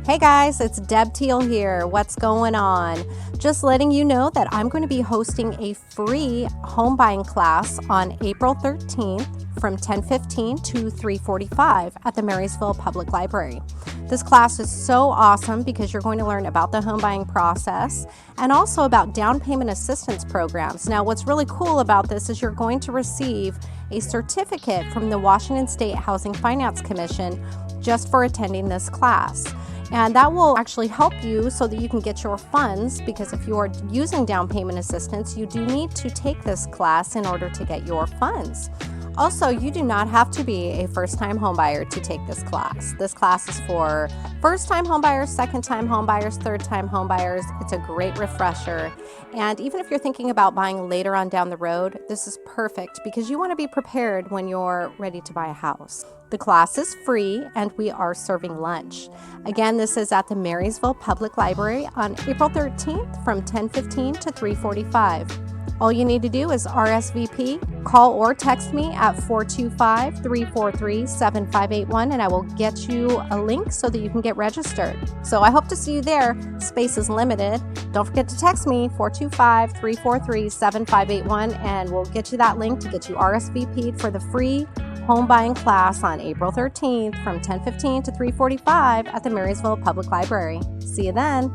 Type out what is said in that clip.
Hey guys, it's Deb Teal here. What's going on? Just letting you know that I'm going to be hosting a free home buying class on April 13th from 10:15 to 3:45 at the Marysville Public Library. This class is so awesome because you're going to learn about the home buying process and also about down payment assistance programs. Now, what's really cool about this is you're going to receive a certificate from the Washington State Housing Finance Commission just for attending this class. And that will actually help you so that you can get your funds, because if you are using down payment assistance, you do need to take this class in order to get your funds. Also, you do not have to be a first-time homebuyer to take this class. This class is for first-time homebuyers, second-time homebuyers, third-time homebuyers. It's a great refresher. And even if you're thinking about buying later on down the road, this is perfect because you want to be prepared when you're ready to buy a house. The class is free and we are serving lunch. Again, this is at the Marysville Public Library on April 13th from 10:15 to 3:45. All you need to do is RSVP, call or text me at 425-343-7581, and I will get you a link so that you can get registered. So I hope to see you there. Space is limited. Don't forget to text me, 425-343-7581, and we'll get you that link to get you RSVP'd for the free home buying class on April 13th from 10:15 to 3:45 at the Marysville Public Library. See you then.